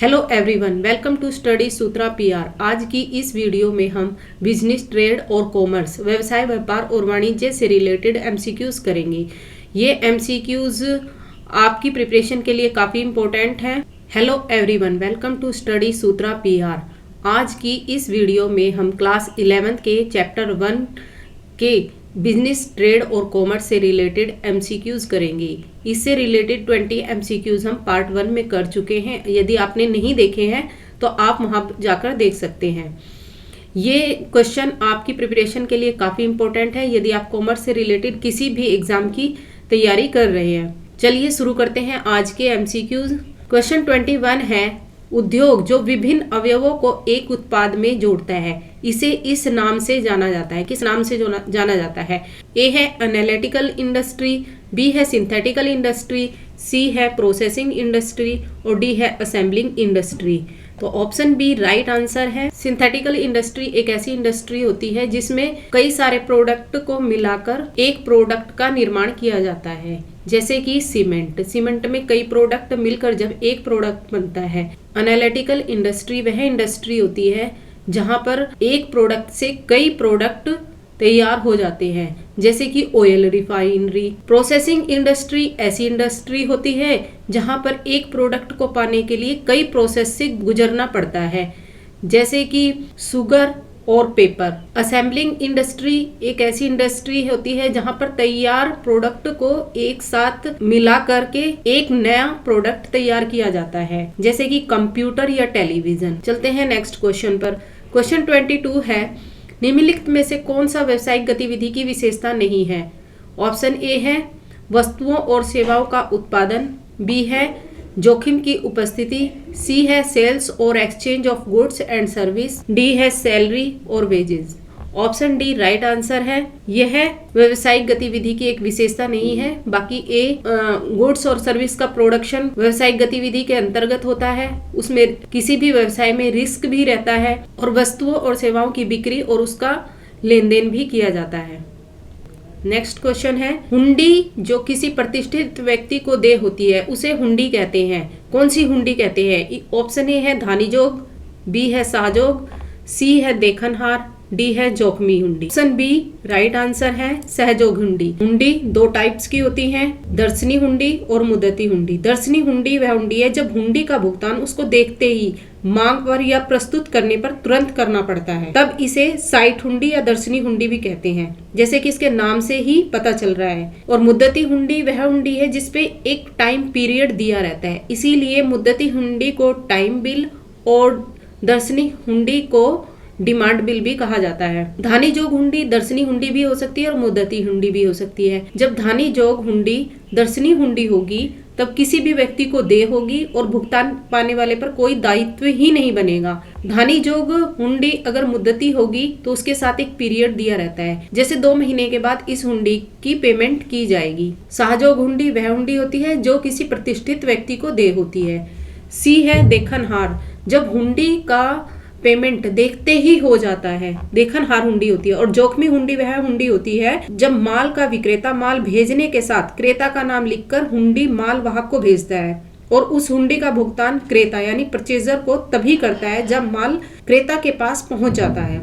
Hello everyone, welcome to study Sutra PR. आज की इस वीडियो में हम बिजनेस, ट्रेड और कॉमर्स, व्यवसाय, व्यापार और वाणिज्य से रिलेटेड एमसीक्यूज करेंगे। ये एमसीक्यूज आपकी प्रिपरेशन के लिए काफ़ी इम्पोर्टेंट है। Hello everyone, welcome to study Sutra PR. आज की इस वीडियो में हम क्लास 11th के चैप्टर 1 के बिजनेस, ट्रेड और कॉमर्स से रिलेटेड एमसीक्यूज करेंगे। इससे रिलेटेड 20 एमसीक्यूज हम पार्ट 1 में कर चुके हैं। यदि आपने नहीं देखे हैं तो आप वहां जाकर देख सकते हैं। ये क्वेश्चन आपकी प्रिपरेशन के लिए काफ़ी इंपॉर्टेंट है यदि आप कॉमर्स से रिलेटेड किसी भी एग्जाम की तैयारी कर रहे हैं। चलिए शुरू करते हैं आज के एमसीक्यूज। क्वेश्चन 21 है, उद्योग जो विभिन्न अवयवों को एक उत्पाद में जोड़ता है इसे इस नाम से जाना जाता है। किस नाम से जाना जाता है? ए है एनालिटिकल इंडस्ट्री, बी है सिंथेटिकल इंडस्ट्री, सी है प्रोसेसिंग इंडस्ट्री और डी है असेंबलिंग इंडस्ट्री। तो ऑप्शन बी राइट आंसर है। सिंथेटिकल इंडस्ट्री एक ऐसी इंडस्ट्री होती है जिसमें कई सारे प्रोडक्ट को मिलाकर एक प्रोडक्ट का निर्माण किया जाता है, जैसे कि सीमेंट में कई प्रोडक्ट मिलकर जब एक प्रोडक्ट बनता है। एनालिटिकल इंडस्ट्री वह इंडस्ट्री होती है जहां पर एक प्रोडक्ट से कई प्रोडक्ट तैयार हो जाते हैं, जैसे कि ऑयल रिफाइनरी। प्रोसेसिंग इंडस्ट्री ऐसी इंडस्ट्री होती है जहां पर एक प्रोडक्ट को पाने के लिए कई प्रोसेस से गुजरना पड़ता है, जैसे कि शुगर और पेपर। असेंबलिंग इंडस्ट्री एक ऐसी इंडस्ट्री होती है जहां पर तैयार प्रोडक्ट को एक साथ मिला करके एक नया प्रोडक्ट तैयार किया जाता है, जैसे कि कंप्यूटर या टेलीविजन। चलते हैं नेक्स्ट क्वेश्चन पर। क्वेश्चन 22 है, निम्नलिखित में से कौन सा व्यावसायिक गतिविधि की विशेषता नहीं है? ऑप्शन ए है वस्तुओं और सेवाओं का उत्पादन, बी है जोखिम की उपस्थिति, सी है सेल्स और exchange of goods and service, D है सैलरी और wages. Option D right answer है। यह व्यावसायिक गतिविधि की एक विशेषता नहीं है। बाकी ए गुड्स और सर्विस का प्रोडक्शन व्यावसायिक गतिविधि के अंतर्गत होता है। उसमें किसी भी व्यवसाय में रिस्क भी रहता है और वस्तुओं और सेवाओं की बिक्री और उसका लेन देन भी किया जाता है। नेक्स्ट क्वेश्चन है, हुंडी जो किसी प्रतिष्ठित व्यक्ति को दे होती है उसे हुंडी कहते हैं। कौन सी हुंडी कहते हैं? ऑप्शन ए है धानीजोग, बी है सहजोग, सी है देखनहार, डी है जोखमी हुंडी। ऑप्शन बी राइट आंसर है सहजोग हुंडी। हुंडी दो टाइप्स की होती हैं, दर्शनी हुंडी और मुद्दती हुंडी। दर्शनी हुंडी वह हुंडी है जब हुंडी का भुगतान उसको देखते ही, मांग पर या प्रस्तुत करने पर तुरंत करना पड़ता है, तब इसे साइट हुंडी या दर्शनी हुंडी भी कहते हैं, जैसे कि इसके नाम से ही पता चल रहा है। और मुद्दती हुंडी वह हुंडी है जिसपे एक टाइम पीरियड दिया रहता है, इसीलिए मुद्दती हुंडी को टाइम बिल और दर्शनी हुंडी को डिमांड बिल भी कहा जाता है। धानी जोग हुंडी दर्शनी हुंडी भी हो सकती है और मुद्दती हुंडी भी हो सकती है। जब धानी जोग हुंडी दर्शनी हुंडी होगी तब किसी भी व्यक्ति को देय होगी और भुगतान पाने वाले पर कोई दायित्व ही नहीं बनेगा। धानी जोग हुंडी अगर मुद्दती होगी तो उसके साथ एक पीरियड दिया रहता है, जैसे 2 महीने के बाद इस हुंडी की पेमेंट की जाएगी। सहजोग हुंडी वह हुंडी होती है जो किसी प्रतिष्ठित व्यक्ति को देय होती है। सी है देखनहार, जब हुंडी का पेमेंट देखते ही हो जाता है, देखनहार हुंडी होती है। और जोखमी हुंडी वह हुंडी होती है जब माल का विक्रेता माल भेजने के साथ क्रेता का नाम लिखकर हुंडी माल वाहक को भेजता है और उस हुंडी का भुगतान क्रेता यानी परचेजर को तभी करता है जब माल क्रेता के पास पहुंच जाता है,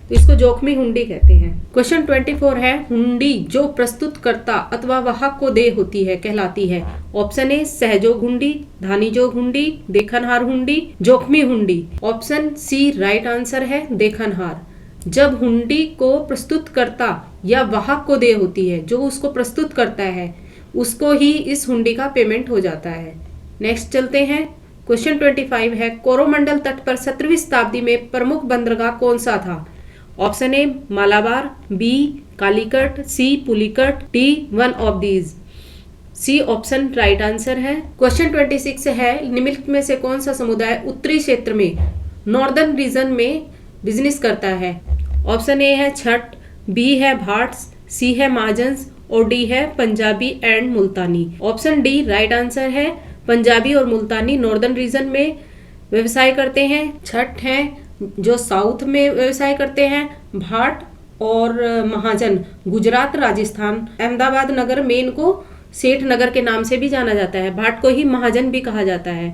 तो इसको जोखमी हुंडी कहते हैं। क्वेश्चन 24 है, हुंडी जो प्रस्तुतकर्ता अथवा वाहक को देय होती है कहलाती है। ऑप्शन ए सहजोग हुंडी, धानीजोग हुंडी, देखनहार हुंडी, जोखमी हुंडी। ऑप्शन सी राइट आंसर है देखनहार। जब हुंडी को प्रस्तुतकर्ता या वाहक को देय होती है, जो उसको प्रस्तुत करता है उसको ही इस हुंडी का पेमेंट हो जाता है। नेक्स्ट चलते हैं। क्वेश्चन 25 है, कोरोमंडल तट पर 17वीं शताब्दी में प्रमुख बंदरगाह कौन सा था? Option A Malabar, B Calicut, C Pulicat, D one of these. C option right answer है। क्वेश्चन 26 है, निम्नलिखित में से कौन सा समुदाय उत्तरी क्षेत्र में नॉर्दर्न रीजन में बिजनेस करता है? ऑप्शन ए है छठ, बी है भाट्स, सी है महाजन्स और डी है Punjabi and Multani. Option D right answer है। पंजाबी और मुल्तानी नॉर्दर्न रीजन में व्यवसाय करते हैं। छठ है जो साउथ में व्यवसाय करते हैं। भाट और महाजन गुजरात, राजस्थान, अहमदाबाद नगर में इनको सेठ नगर के नाम से भी जाना जाता है। भाट को ही महाजन भी कहा जाता है।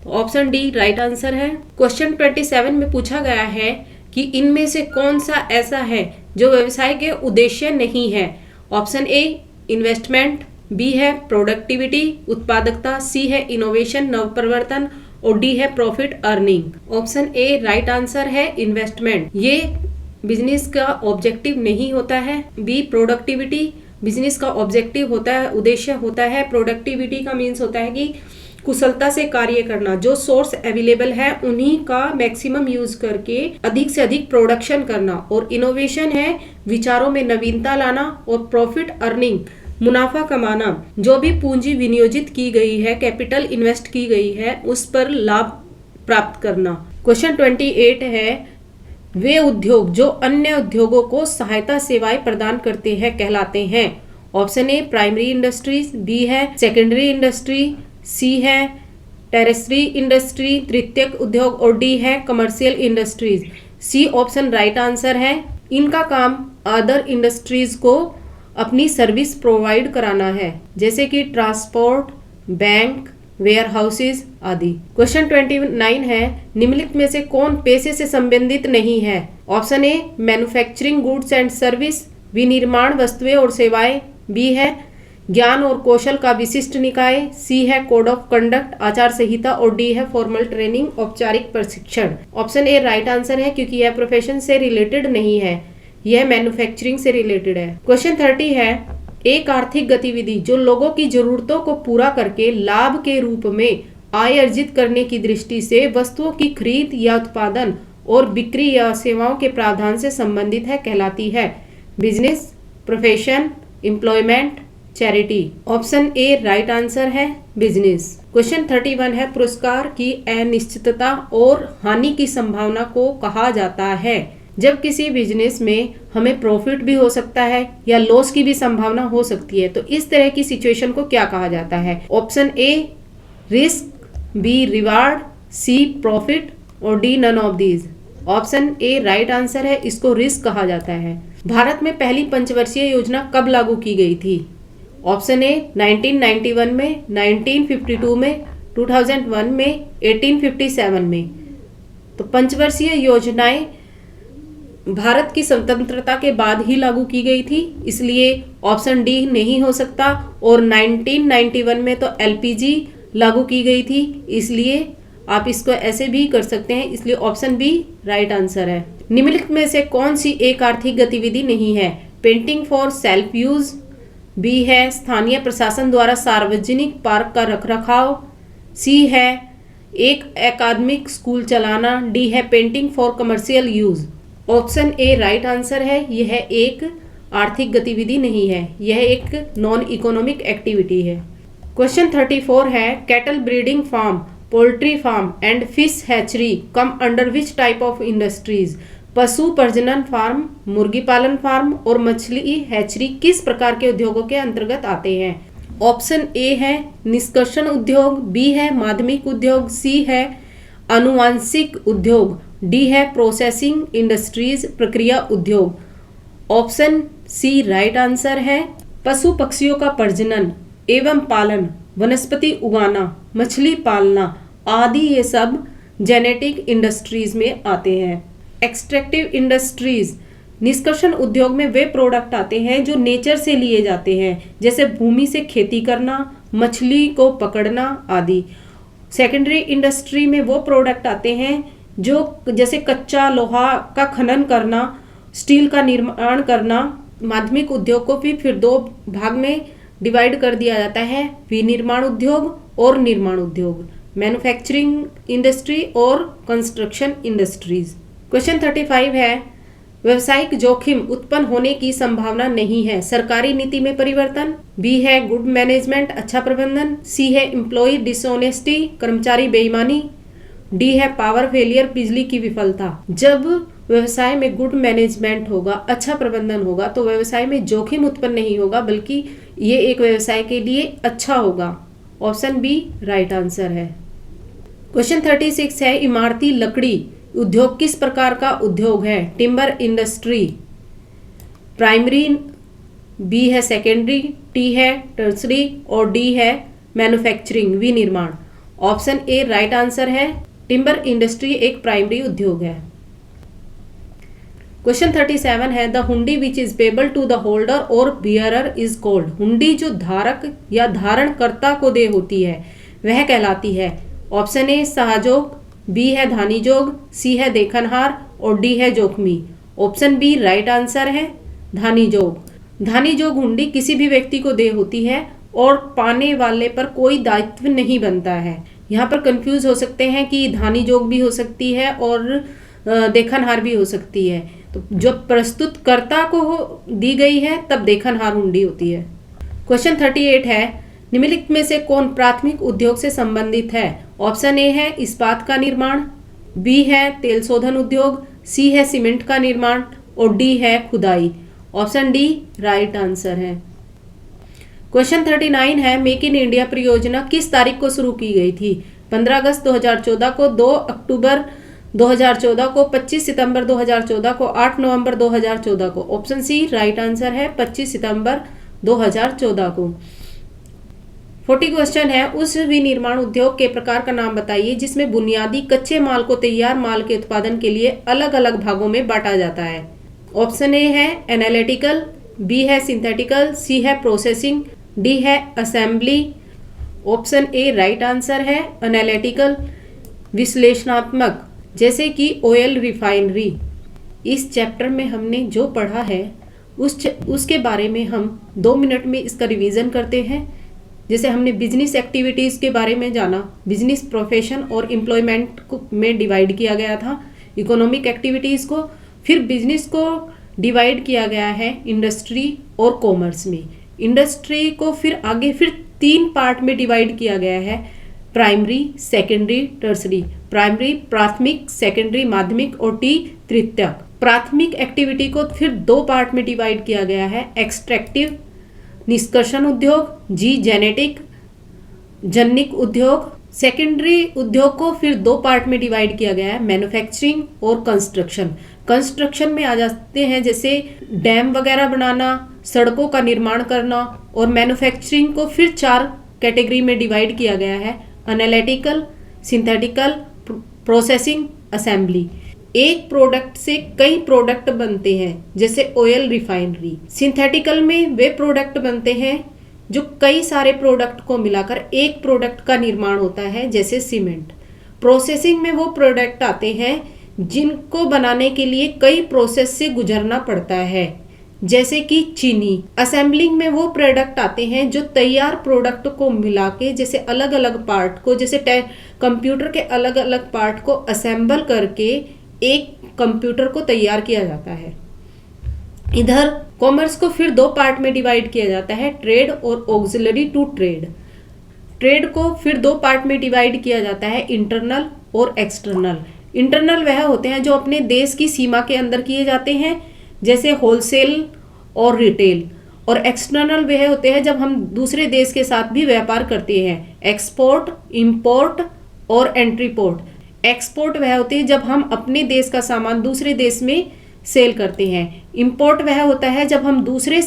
ऑप्शन डी राइट आंसर है। क्वेश्चन 27 में पूछा गया है कि इनमें से कौन सा ऐसा है जो व्यवसाय के उद्देश्य नहीं है। ऑप्शन ए इन्वेस्टमेंट, बी है प्रोडक्टिविटी उत्पादकता, सी है इनोवेशन नवप्रवर्तन और डी है profit earning. Option A right answer है इन्वेस्टमेंट, ये बिजनेस का ऑब्जेक्टिव नहीं होता है। बी प्रोडक्टिविटी बिजनेस का ऑब्जेक्टिव होता है, उद्देश्य होता है। प्रोडक्टिविटी का मीन्स होता है कि कुशलता से कार्य करना, जो सोर्स अवेलेबल है उन्हीं का मैक्सिमम यूज करके अधिक से अधिक प्रोडक्शन करना। और इनोवेशन है विचारों में नवीनता लाना। और प्रॉफिट अर्निंग मुनाफा कमाना, जो भी पूंजी विनियोजित की गई है, कैपिटल इन्वेस्ट की गई है, उस पर लाभ प्राप्त करना। क्वेश्चन 28 है वे उद्योग जो अन्य उद्योगों को सहायता सेवाएं प्रदान करते हैं कहलाते हैं। Option A primary industries, B है सेकेंडरी इंडस्ट्री, सी है टेरेस्ट्री इंडस्ट्री तृतीयक उद्योग और डी है commercial industries. C option right answer है। इनका काम अदर इंडस्ट्रीज को अपनी सर्विस प्रोवाइड कराना है, जैसे कि ट्रांसपोर्ट, बैंक, वेयर हाउसेज आदि। क्वेश्चन 29 है निम्नलिखित में से कौन पेशे से संबंधित नहीं है। Option A manufacturing goods and service, विनिर्माण वस्तुएं और सेवाएं, बी है ज्ञान और कौशल का विशिष्ट निकाय, सी है कोड ऑफ कंडक्ट आचार संहिता और डी है फॉर्मल ट्रेनिंग औपचारिक प्रशिक्षण। ऑप्शन ए राइट आंसर है क्योंकि यह प्रोफेशन से रिलेटेड नहीं है, यह मैन्युफैक्चरिंग से रिलेटेड है। क्वेश्चन 30 है एक आर्थिक गतिविधि जो लोगों की जरूरतों को पूरा करके लाभ के रूप में आय अर्जित करने की दृष्टि से वस्तुओं की खरीद या उत्पादन और बिक्री या सेवाओं के प्रावधान से संबंधित है कहलाती है। Business, profession, employment, charity. Option A right answer है बिजनेस। क्वेश्चन 31 है पुरस्कार की अनिश्चितता और हानि की संभावना को कहा जाता है। जब किसी बिजनेस में हमें प्रॉफिट भी हो सकता है या लॉस की भी संभावना हो सकती है, तो इस तरह की सिचुएशन को क्या कहा जाता है। Option A risk, B reward, C profit और D none of these. Option A right answer है, इसको रिस्क कहा जाता है। भारत में पहली पंचवर्षीय योजना कब लागू की गई थी। ऑप्शन ए 1991 में, 1952 में, 2001 में, 1857 में। तो पंचवर्षीय योजनाएं भारत की स्वतंत्रता के बाद ही लागू की गई थी, इसलिए ऑप्शन डी नहीं हो सकता। और 1991 में तो एलपीजी लागू की गई थी, इसलिए आप इसको ऐसे भी कर सकते हैं, इसलिए ऑप्शन बी राइट आंसर है। निम्नलिखित में से कौन सी एक आर्थिक गतिविधि नहीं है। Painting for self use, B है स्थानीय प्रशासन द्वारा सार्वजनिक पार्क का रखरखाव, सी है एक अकादमिक स्कूल चलाना, डी है painting for commercial use. Option A right answer है, यह एक आर्थिक गतिविधि नहीं है, यह एक नॉन इकोनॉमिक एक्टिविटी है। क्वेश्चन 34 है cattle breeding farm, poultry farm and fish hatchery come under which type of industries. पशु प्रजनन फार्म, मुर्गी पालन फार्म और मछली हैचरी किस प्रकार के उद्योगों के अंतर्गत आते हैं। ऑप्शन ए है निष्कर्षण उद्योग, बी है माध्यमिक उद्योग, सी है आनुवांशिक उद्योग, डी है प्रोसेसिंग इंडस्ट्रीज प्रक्रिया उद्योग। ऑप्शन सी राइट आंसर है। पशु पक्षियों का प्रजनन एवं पालन, वनस्पति उगाना, मछली पालना आदि ये सब जेनेटिक इंडस्ट्रीज में आते हैं। एक्सट्रैक्टिव इंडस्ट्रीज निष्कर्षण उद्योग में वे प्रोडक्ट आते हैं जो नेचर से लिए जाते हैं, जैसे भूमि से खेती करना, मछली को पकड़ना आदि। सेकेंडरी इंडस्ट्री में वो प्रोडक्ट आते हैं जो जैसे कच्चा लोहा का खनन करना, स्टील का निर्माण करना। माध्यमिक उद्योग को भी फिर दो भाग में डिवाइड कर दिया जाता है, विनिर्माण उद्योग और निर्माण उद्योग, मैन्युफैक्चरिंग इंडस्ट्री और कंस्ट्रक्शन इंडस्ट्रीज। क्वेश्चन 35 है व्यवसायिक जोखिम उत्पन्न होने की संभावना नहीं है। सरकारी नीति में परिवर्तन, बी है गुड मैनेजमेंट अच्छा प्रबंधन, सी है एम्प्लॉय डिसऑनेस्टी कर्मचारी बेईमानी, डी है पावर फेलियर बिजली की विफलता। जब व्यवसाय में गुड मैनेजमेंट होगा, अच्छा प्रबंधन होगा, तो व्यवसाय में जोखिम उत्पन्न नहीं होगा, बल्कि ये एक व्यवसाय के लिए अच्छा होगा। ऑप्शन बी राइट आंसर है। क्वेश्चन 36 है इमारती लकड़ी उद्योग किस प्रकार का उद्योग है। टिम्बर इंडस्ट्री, प्राइमरी, बी है सेकेंडरी, टी है टर्सरी और डी है मैन्युफैक्चरिंग विनिर्माण। ऑप्शन ए राइट आंसर है। टिम्बर इंडस्ट्री एक प्राइमरी उद्योग है। क्वेश्चन 37 है the hundi which is payable to the holder और बियरर इज कॉल्ड। हुंडी जो धारक या धारणकर्ता को दे होती है वह कहलाती है। ऑप्शन ए सहजोग, बी है धानीजोग, सी है देखनहार और डी है जोखमी। ऑप्शन बी राइट आंसर है धानीजोग। धानीजोग हुंडी किसी भी व्यक्ति को दे होती है और पाने वाले पर कोई दायित्व नहीं बनता है। यहाँ पर कंफ्यूज हो सकते हैं कि धानीजोग भी हो सकती है और देखनहार भी हो सकती है। तो जो प्रस्तुतकर्ता को दी गई है तब देखनहार हुंडी होती है। क्वेश्चन 38 है निम्नलिखित में से कौन प्राथमिक उद्योग से संबंधित है। ऑप्शन ए है इस्पात का निर्माण, बी है तेल शोधन उद्योग, सी है सीमेंट का निर्माण और डी है खुदाई। ऑप्शन डी राइट आंसर है। क्वेश्चन 39 है मेक इन इंडिया परियोजना किस तारीख को शुरू की गई थी। 15 अगस्त 2014 को, 2 अक्टूबर 2014 को, 25 सितंबर 2014 को, 8 नवंबर 2014 को। ऑप्शन सी राइट आंसर है 25 सितंबर 2014 को। 40 क्वेश्चन है उस विनिर्माण उद्योग के प्रकार का नाम बताइए जिसमें बुनियादी कच्चे माल को तैयार माल के उत्पादन के लिए अलग अलग भागों में बांटा जाता है। ऑप्शन ए है एनालिटिकल, बी है सिंथेटिकल, सी है प्रोसेसिंग, डी है assembly. Option A right answer है एनालिटिकल विश्लेषणात्मक, जैसे कि ऑयल रिफाइनरी। इस चैप्टर में हमने जो पढ़ा है उसके बारे में हम 2 मिनट में इसका रिवीजन करते हैं। जैसे हमने बिजनेस एक्टिविटीज़ के बारे में जाना, बिजनेस प्रोफेशन और एम्प्लॉयमेंट में डिवाइड किया गया था इकोनॉमिक एक्टिविटीज़ को। फिर बिजनेस को डिवाइड किया गया है इंडस्ट्री और कॉमर्स में। इंडस्ट्री को फिर आगे 3 पार्ट में डिवाइड किया गया है, प्राइमरी, सेकेंडरी, टर्सरी। प्राइमरी प्राथमिक, सेकेंडरी माध्यमिक और टी तृतीयक। प्राथमिक एक्टिविटी को फिर 2 पार्ट में डिवाइड किया गया है, एक्सट्रैक्टिव निष्कर्षण उद्योग, जी जेनेटिक जनिक उद्योग। सेकेंडरी उद्योग को फिर 2 पार्ट में डिवाइड किया गया है, मैन्युफैक्चरिंग और कंस्ट्रक्शन। कंस्ट्रक्शन में आ जाते हैं जैसे डैम वगैरह बनाना, सड़कों का निर्माण करना। और मैन्युफैक्चरिंग को फिर 4 कैटेगरी में डिवाइड किया गया है, एनालिटिकल, सिंथेटिकल, प्रोसेसिंग, असेंबली। एक प्रोडक्ट से कई प्रोडक्ट बनते हैं जैसे ऑयल रिफाइनरी। सिंथेटिकल में वे प्रोडक्ट बनते हैं जो कई सारे प्रोडक्ट को मिलाकर एक प्रोडक्ट का निर्माण होता है जैसे सीमेंट। प्रोसेसिंग में वो प्रोडक्ट आते हैं जिनको बनाने के लिए कई प्रोसेस से गुजरना पड़ता है जैसे कि चीनी। असेंबलिंग में वो प्रोडक्ट आते हैं जो तैयार प्रोडक्ट को मिला के जैसे अलग अलग पार्ट को, जैसे कंप्यूटर के अलग अलग पार्ट को असेंबल करके एक कंप्यूटर को तैयार किया जाता है। इधर कॉमर्स को फिर 2 पार्ट में डिवाइड किया जाता है, ट्रेड और ऑक्सिलरी टू ट्रेड। ट्रेड को फिर 2 पार्ट में डिवाइड किया जाता है, इंटरनल और एक्सटर्नल। इंटरनल वह होते हैं जो अपने देश की सीमा के अंदर किए जाते हैं जैसे होलसेल और रिटेल। और एक्सटर्नल वह होते हैं जब हम दूसरे देश के साथ भी व्यापार करते हैं, एक्सपोर्ट, इंपोर्ट और एंट्रीपोर्ट। एक्सपोर्ट वह होती है जब हम अपने देश का सामान दूसरे देश में सेल करते हैं। इंपोर्ट वह होता है जब हम दूसरे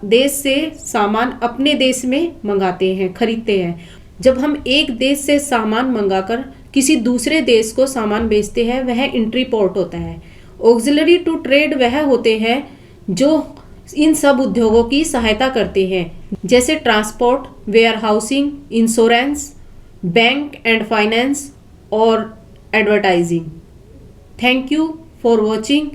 देश से सामान अपने देश में मंगाते हैं, खरीदते हैं। जब हम एक देश से सामान मंगाकर किसी दूसरे देश को सामान बेचते हैं वह इंट्रीपोर्ट होता है। ऑक्सिलरी टू ट्रेड वह होते हैं जो इन सब उद्योगों की सहायता करते हैं जैसे transport, warehousing, insurance, bank and finance और advertising. Thank you for watching.